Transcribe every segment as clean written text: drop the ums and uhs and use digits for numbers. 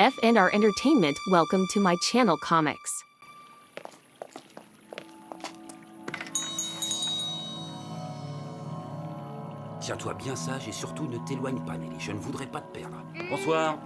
Chef and our entertainment, welcome to my channel Comics. Tiens-toi bien sage et surtout ne t'éloigne pas, Nelly. Je ne voudrais pas te perdre. Bonsoir.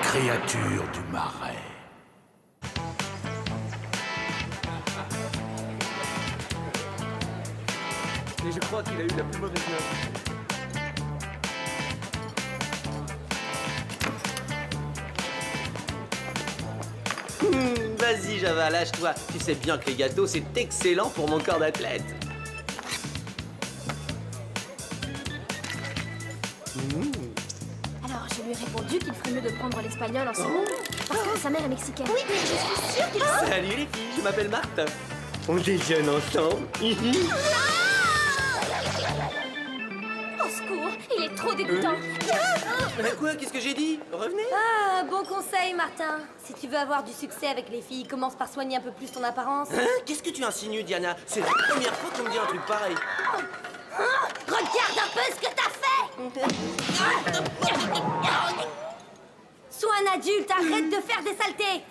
Créature du marais. Et je crois qu'il a eu la plus mauvaise note. Vas-y Java, lâche-toi. Tu sais bien que les gâteaux, c'est excellent pour mon corps d'athlète. Alors, je lui ai répondu qu'il ferait mieux de prendre l'espagnol en second, parce que sa mère est mexicaine. Oui, mais je suis sûre qu'il... Salut les filles, je m'appelle Marthe. On déjeune ensemble. Au secours, il est trop dégoûtant. Quoi? Qu'est-ce que j'ai dit? Revenez. Ah, bon conseil, Martin. Si tu veux avoir du succès avec les filles, commence par soigner un peu plus ton apparence. Hein? Qu'est-ce que tu insinues, Diana? C'est la première fois qu'on me dit un truc pareil. Regarde un peu ce que t'as fait. Sois un adulte, arrête de faire des saletés.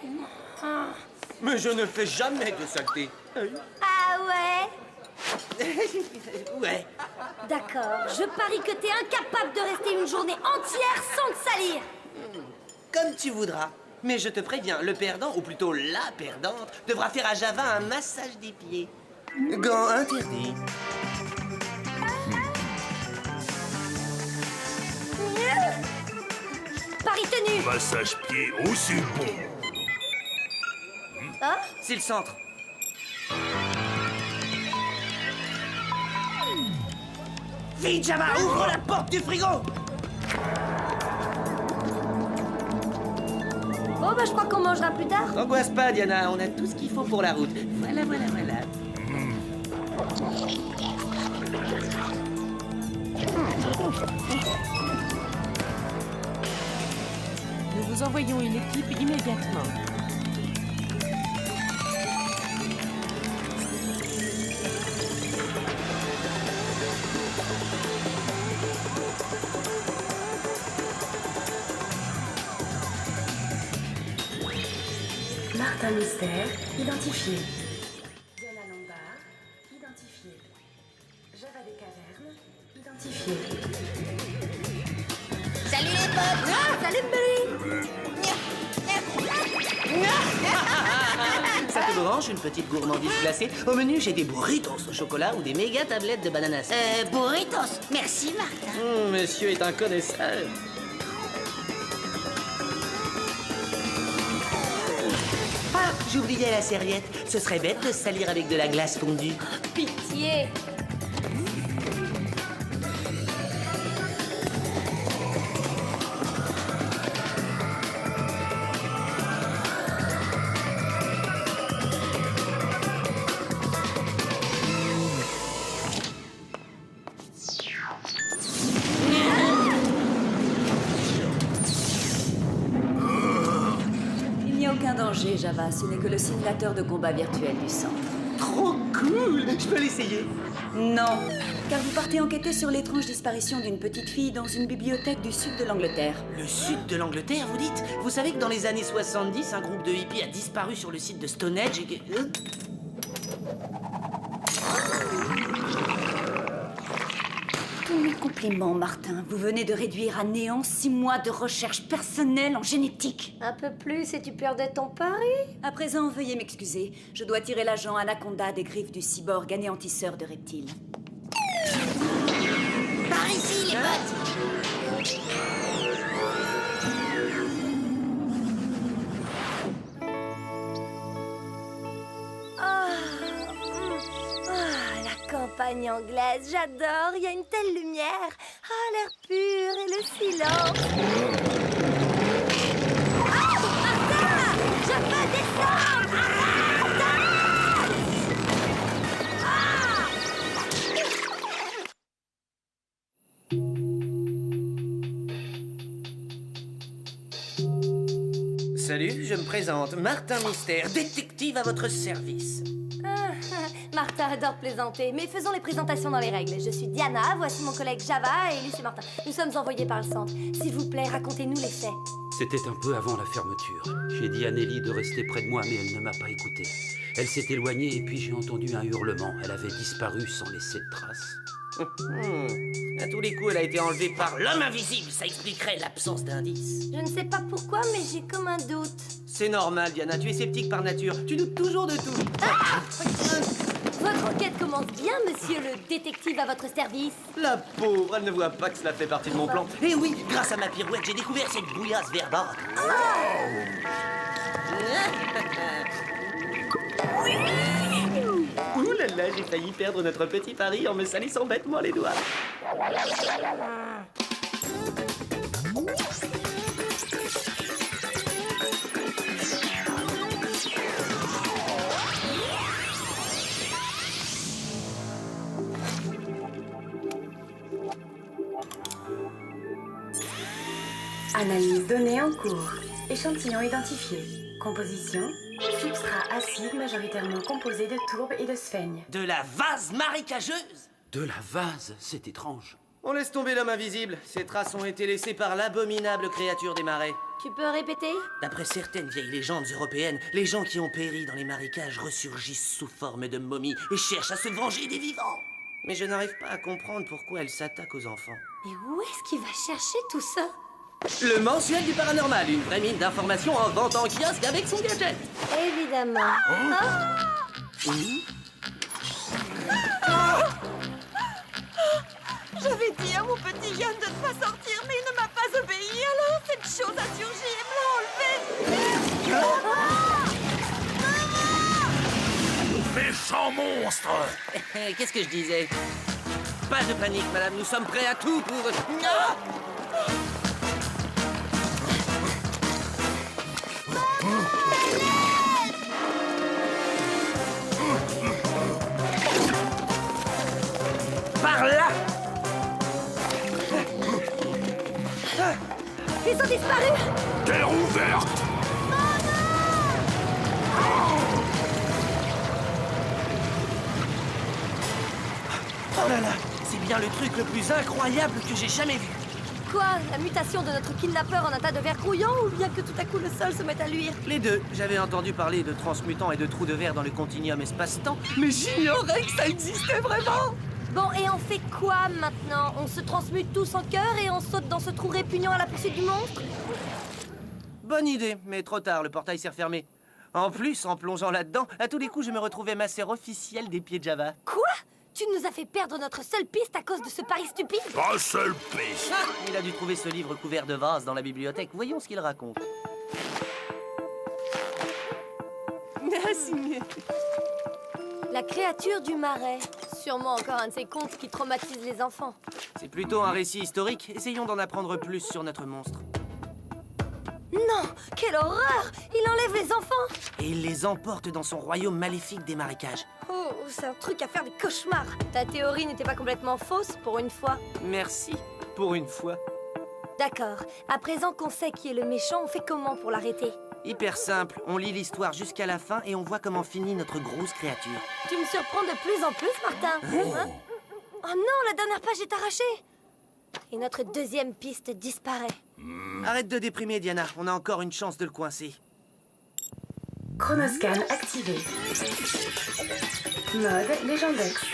Mais je ne fais jamais de saleté. Ah ouais? Ouais. D'accord, je parie que t'es incapable de rester une journée entière sans te salir. Comme tu voudras. Mais je te préviens, le perdant, ou plutôt la perdante, devra faire à Java un massage des pieds. Gants interdits. Paris tenu. Massage pied aussi bon. Ah? C'est le centre. Vite, Java, ouvre la porte du frigo. Bon, bah je crois qu'on mangera plus tard. Angoisse pas, Diana, on a tout ce qu'il faut pour la route. Voilà. Nous vous envoyons une équipe immédiatement. Martin Mystère, identifié. Diana Lombard, identifié. Java des Cavernes, identifié. Salut les potes. Salut Billy. Ça te branche une petite gourmandise glacée? Au menu, j'ai des burritos au chocolat ou des méga tablettes de bananas. Burritos. Merci Martin. Monsieur est un connaisseur. Ah, j'oubliais la serviette. Ce serait bête de se salir avec de la glace fondue. Pitié. Il n'y a aucun danger, Java. Ce n'est que le simulateur de combat virtuel du centre. Trop cool! Je peux l'essayer? Non, car vous partez enquêter sur l'étrange disparition d'une petite fille dans une bibliothèque du sud de l'Angleterre. Le sud de l'Angleterre, vous dites? Vous savez que dans les années 70, un groupe de hippies a disparu sur le site de Stonehenge et que... Tous mes compliments, Martin. Vous venez de réduire à néant 6 mois de recherche personnelle en génétique. Un peu plus et tu perdais ton pari. À présent, veuillez m'excuser. Je dois tirer l'agent Anaconda des griffes du cyborg anéantisseur de reptiles. Par ici les potes. La campagne anglaise, j'adore. Il y a une telle lumière. Ah, l'air pur. le silence. Ah, Martin, je veux descendre. Salut, je me présente, Martin Mystère, détective à votre service. Martin adore plaisanter, mais faisons les présentations dans les règles. Je suis Diana, voici mon collègue Java et lui c'est Martin. Nous sommes envoyés par le centre. S'il vous plaît, racontez-nous les faits. C'était un peu avant la fermeture. J'ai dit à Nelly de rester près de moi, mais elle ne m'a pas écouté. Elle s'est éloignée et puis j'ai entendu un hurlement. Elle avait disparu sans laisser de traces. À tous les coups, elle a été enlevée par l'homme invisible. Ça expliquerait l'absence d'indices. Je ne sais pas pourquoi, mais j'ai comme un doute. C'est normal, Diana, tu es sceptique par nature. Tu doutes toujours de tout. Votre enquête commence bien, monsieur le détective à votre service. La pauvre, elle ne voit pas que cela fait partie de mon plan. Et oui, grâce à ma pirouette, j'ai découvert cette bouillasse verdâtre. Ouh là là, j'ai failli perdre notre petit pari en me salissant bêtement les doigts. Analyse données en cours. Échantillon identifié. Composition. Substrat acide majoritairement composé de tourbe et de sphègne. De la vase marécageuse? De la vase, c'est étrange. On laisse tomber l'homme invisible. Ces traces ont été laissées par l'abominable créature des marais. Tu peux répéter? D'après certaines vieilles légendes européennes, les gens qui ont péri dans les marécages ressurgissent sous forme de momies et cherchent à se venger des vivants. Mais je n'arrive pas à comprendre pourquoi elle s'attaque aux enfants. Mais où est-ce qu'il va chercher tout ça? Le mensuel du paranormal, une vraie mine d'informations en vente en kiosque avec son gadget. Évidemment. J'avais dit à mon petit Yann de ne pas sortir, mais il ne m'a pas obéi. Alors cette chose a surgi et me l'a enlevé. Méchant monstre! Qu'est-ce que je disais? Pas de panique, madame, nous sommes prêts à tout pour... Ah! Par là! Ils ont disparu! Terre ouverte! Oh là là! C'est bien le truc le plus incroyable que j'ai jamais vu! Quoi? La mutation de notre kidnappeur en un tas de verre grouillant ou bien que tout à coup le sol se mette à luire? Les deux. J'avais entendu parler de transmutants et de trous de verre dans le continuum espace-temps, mais j'ignorais que ça existait vraiment! Bon, et on fait quoi maintenant? On se transmute tous en cœur et on saute dans ce trou répugnant à la poursuite du monstre? Bonne idée, mais trop tard, le portail s'est refermé. En plus, en plongeant là-dedans, à tous les coups, je me retrouvais masseur officiel des pieds de Java. Quoi? Tu nous as fait perdre notre seule piste à cause de ce pari stupide? Pas seul piste! Ah, il a dû trouver ce livre couvert de vases dans la bibliothèque. Voyons ce qu'il raconte. La créature du marais. Sûrement encore un de ces contes qui traumatisent les enfants. C'est plutôt un récit historique. Essayons d'en apprendre plus sur notre monstre. Non! Quelle horreur! Il enlève les enfants! Et il les emporte dans son royaume maléfique des marécages. Oh, c'est un truc à faire des cauchemars! Ta théorie n'était pas complètement fausse, pour une fois. Merci, pour une fois. D'accord. À présent qu'on sait qui est le méchant, on fait comment pour l'arrêter? Hyper simple. On lit l'histoire jusqu'à la fin et on voit comment finit notre grosse créature. Tu me surprends de plus en plus, Martin. Hein? Oh non, la dernière page est arrachée! Et notre deuxième piste disparaît. Arrête de déprimer, Diana. On a encore une chance de le coincer. Chronoscan activé. Mode Légendex.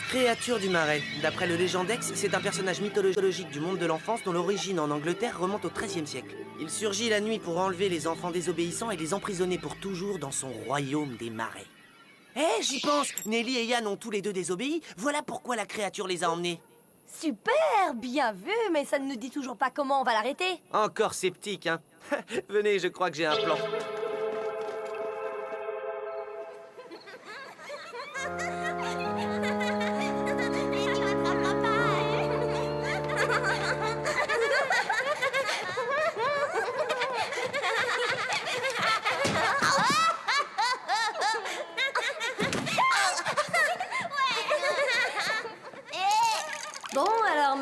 Créature du marais. D'après le Légendex, c'est un personnage mythologique du monde de l'enfance dont l'origine en Angleterre remonte au XIIIe siècle. Il surgit la nuit pour enlever les enfants désobéissants et les emprisonner pour toujours dans son royaume des marais. Eh, j'y pense! Nelly et Yann ont tous les deux désobéi. Voilà pourquoi la créature les a emmenés. Super! Bien vu, mais ça ne nous dit toujours pas comment on va l'arrêter. Encore sceptique, hein? Venez, je crois que j'ai un plan.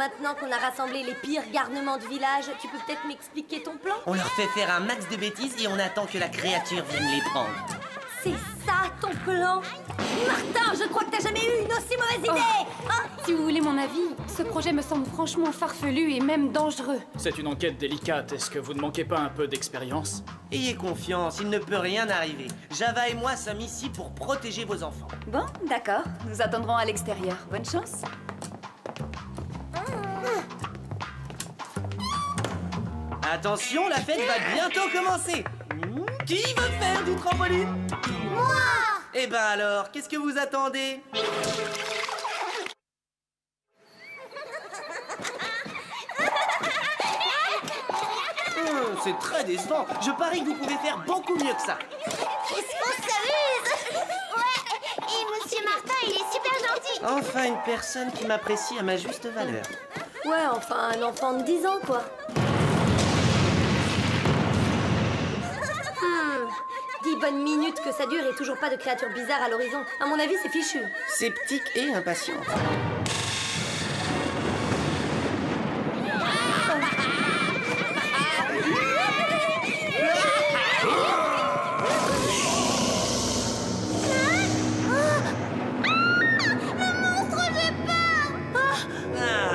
maintenant qu'on a rassemblé les pires garnements du village, tu peux peut-être m'expliquer ton plan? On leur fait faire un max de bêtises et on attend que la créature vienne les prendre. C'est ça ton plan? Martin, je crois que t'as jamais eu une aussi mauvaise idée! Hein? Si vous voulez mon avis, ce projet me semble franchement farfelu et même dangereux. C'est une enquête délicate, est-ce que vous ne manquez pas un peu d'expérience? Ayez confiance, il ne peut rien arriver. Java et moi sommes ici pour protéger vos enfants. Bon, d'accord. Nous attendrons à l'extérieur. Bonne chance. Attention, la fête va bientôt commencer. Qui veut faire du trampoline? Moi! Eh ben alors, qu'est-ce que vous attendez? C'est très décevant. Je parie que vous pouvez faire beaucoup mieux que ça. Qu'est-ce qu'on s'amuse! Ouais! Et Monsieur Martin, il est super gentil! Enfin, une personne qui m'apprécie à ma juste valeur. Ouais, enfin, un enfant de 10 ans, quoi. 10 bonnes minutes que ça dure et toujours pas de créatures bizarres à l'horizon. À mon avis, c'est fichu. Sceptique et impatiente.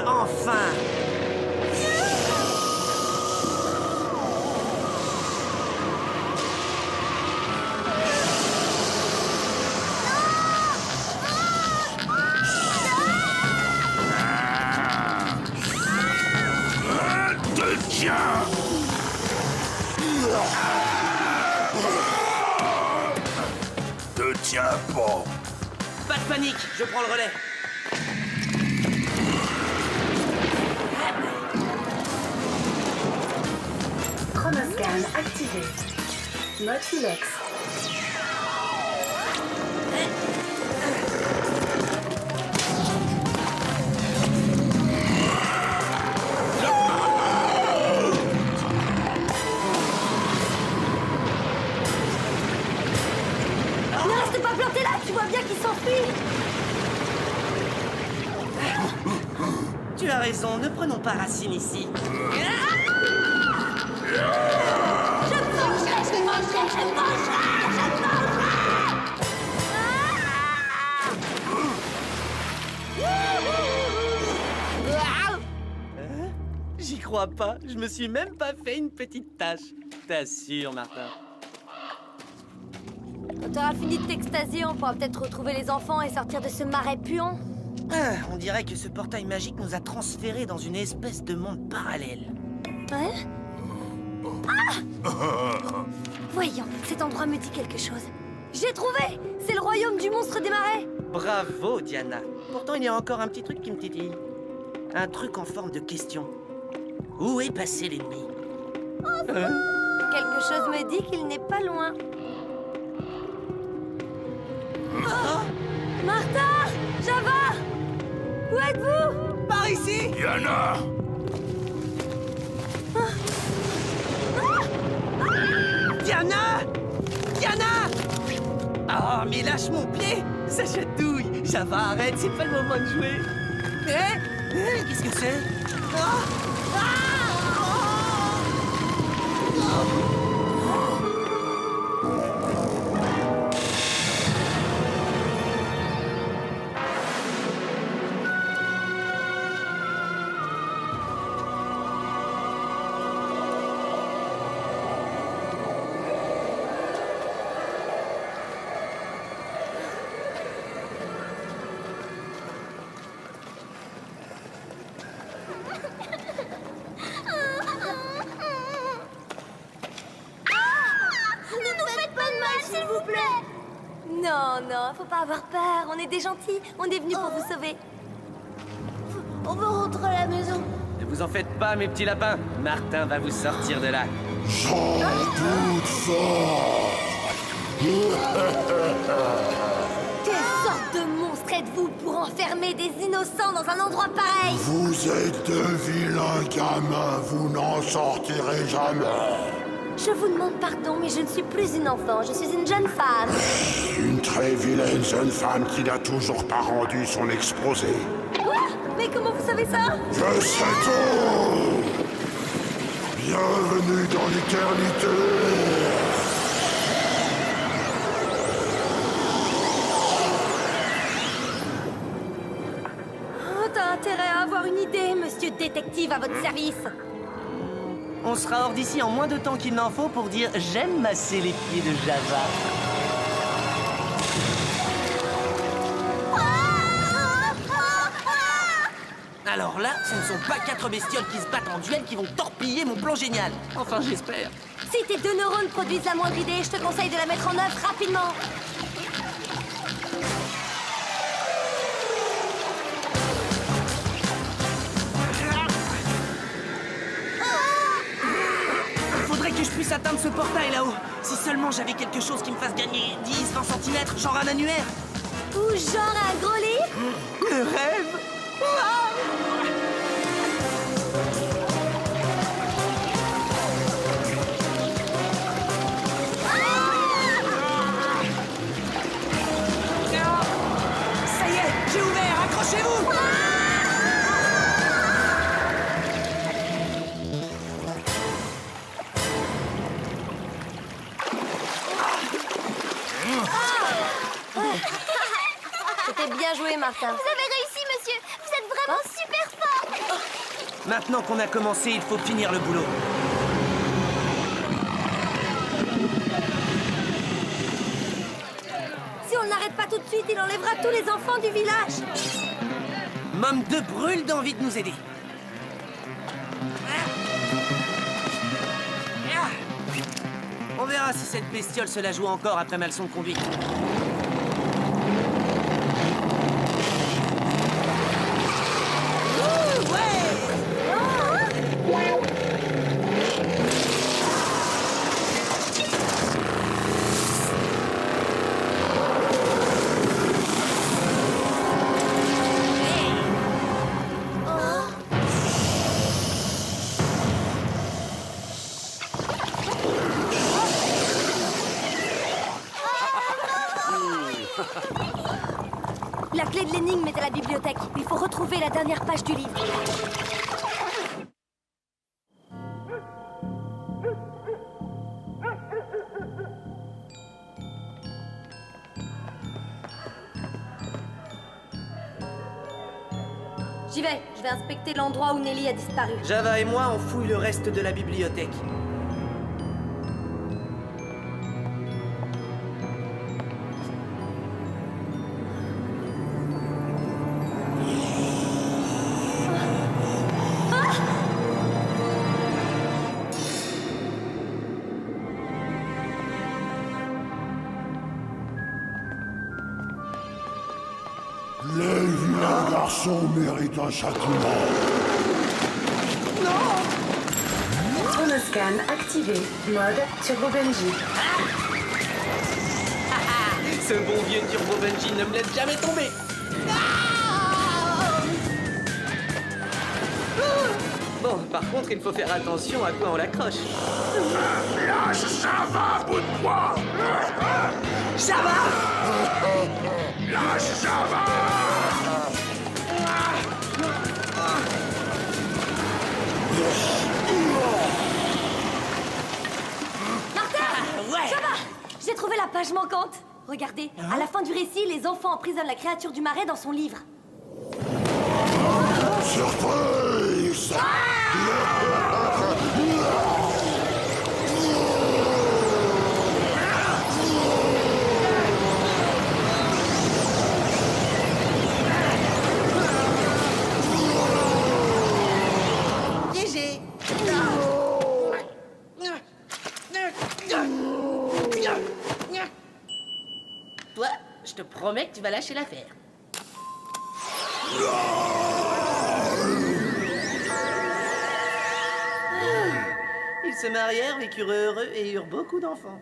Enfin! Te tiens! Te tiens pas! Pas de panique, je prends le relais. Chronoscan activé. Mode Silex. Ne reste pas planté là, tu vois bien qu'il s'enfuit. Tu as raison, ne prenons pas racine ici. J'y crois pas, je me suis même pas fait une petite tâche. T'assures, Martin. Quand t'auras fini de t'extasier, on pourra peut-être retrouver les enfants et sortir de ce marais puant. On dirait que ce portail magique nous a transférés dans une espèce de monde parallèle. Hein? Ah! Voyons, cet endroit me dit quelque chose. J'ai trouvé! C'est le royaume du monstre des marais! Bravo, Diana. Pourtant, il y a encore un petit truc qui me titille. Un truc en forme de question. Où est passé l'ennemi? Quelque chose me dit qu'il n'est pas loin. Martin! Java! Où êtes-vous? Par ici! Diana! Diana! Diana! Ah, mais lâche mon pied! Ça chatouille! Java, arrête, c'est pas le moment de jouer! Qu'est-ce que c'est? Non, faut pas avoir peur. On est des gentils. On est venus pour vous sauver. On veut rentrer à la maison. Ne vous en faites pas, mes petits lapins. Martin va vous sortir de là. J'en doute fort! Quelle sorte de monstre êtes-vous pour enfermer des innocents dans un endroit pareil? Vous êtes de vilains gamins, vous n'en sortirez jamais! Je vous demande pardon, mais je ne suis plus une enfant, je suis une jeune femme. Une très vilaine jeune femme qui n'a toujours pas rendu son exposé. Quoi? Mais comment vous savez ça? Je sais tout. Bienvenue dans l'éternité. Oh, t'as intérêt à avoir une idée, monsieur détective à votre service. On sera hors d'ici en moins de temps qu'il n'en faut pour dire « J'aime masser les pieds de Java ». Alors là, ce ne sont pas 4 bestioles qui se battent en duel qui vont torpiller mon plan génial. Enfin, j'espère. Si tes 2 neurones produisent la moindre idée, je te conseille de la mettre en œuvre rapidement. Faudrait que je puisse atteindre ce portail là-haut. Si seulement j'avais quelque chose qui me fasse gagner 10-20 cm, genre un annuaire. Ou genre un gros livre. Le rêve. Ça y est, j'ai ouvert, accrochez-vous. C'était bien joué, Martin. Vous avez réussi, monsieur. Vous êtes vraiment super fort. Maintenant qu'on a commencé, il faut finir le boulot. Si on n'arrête pas tout de suite, il enlèvera tous les enfants du village. Mom 2 brûle d'envie de nous aider. On verra si cette bestiole se la joue encore après ma leçon de conduite. La clé de l'énigme est à la bibliothèque. Il faut retrouver la dernière page du livre. J'y vais. Je vais inspecter l'endroit où Nelly a disparu. Java et moi, on fouille le reste de la bibliothèque. Les vilains garçons méritent un châtiment. Chronoscan activé. Mode Turbo Benji. Ce bon vieux Turbo Benji ne me laisse jamais tomber. Bon, par contre, il faut faire attention à quoi on l'accroche. Lâche Java, bout de poing. Java! Lâche Java. Ouais! Java! J'ai trouvé la page manquante. Regardez, à la fin du récit, les enfants emprisonnent la créature du marais dans son livre. Surprise. GG! Toi, je te promets que tu vas lâcher l'affaire. Ils se marièrent, vécurent heureux et eurent beaucoup d'enfants.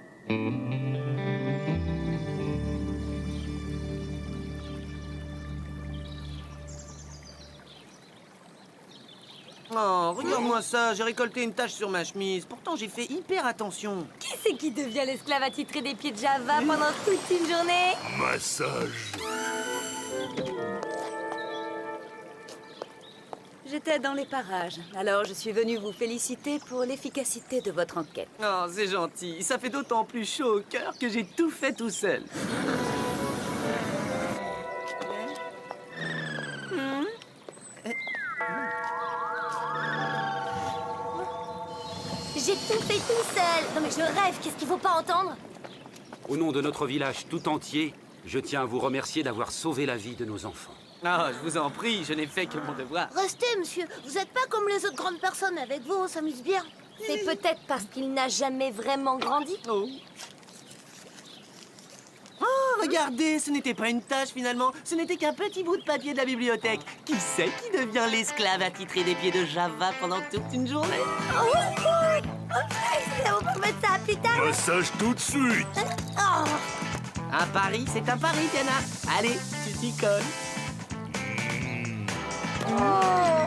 Oh, regarde-moi ça, j'ai récolté une tache sur ma chemise. Pourtant, j'ai fait hyper attention. Qui c'est qui devient l'esclave attitré des pieds de Java pendant toute une journée? Massage. J'étais dans les parages, alors je suis venue vous féliciter pour l'efficacité de votre enquête. Oh, c'est gentil. Ça fait d'autant plus chaud au cœur que j'ai tout fait tout seul. J'ai tout fait tout seul. Non mais je rêve, qu'est-ce qu'il faut pas entendre? Au nom de notre village tout entier, je tiens à vous remercier d'avoir sauvé la vie de nos enfants. Ah, je vous en prie, je n'ai fait que mon devoir. Restez, monsieur. Vous êtes pas comme les autres grandes personnes. Avec vous, on s'amuse bien. C'est peut-être parce qu'il n'a jamais vraiment grandi. Oh. Oh, regardez, ce n'était pas une tâche finalement, ce n'était qu'un petit bout de papier de la bibliothèque. Qui c'est qui devient l'esclave attitré des pieds de Java pendant toute une journée? On peut mettre ça plus tard. Passage tout de suite. Oh. Un pari, c'est un pari, Diana. Allez, tu t'y colles. Oh.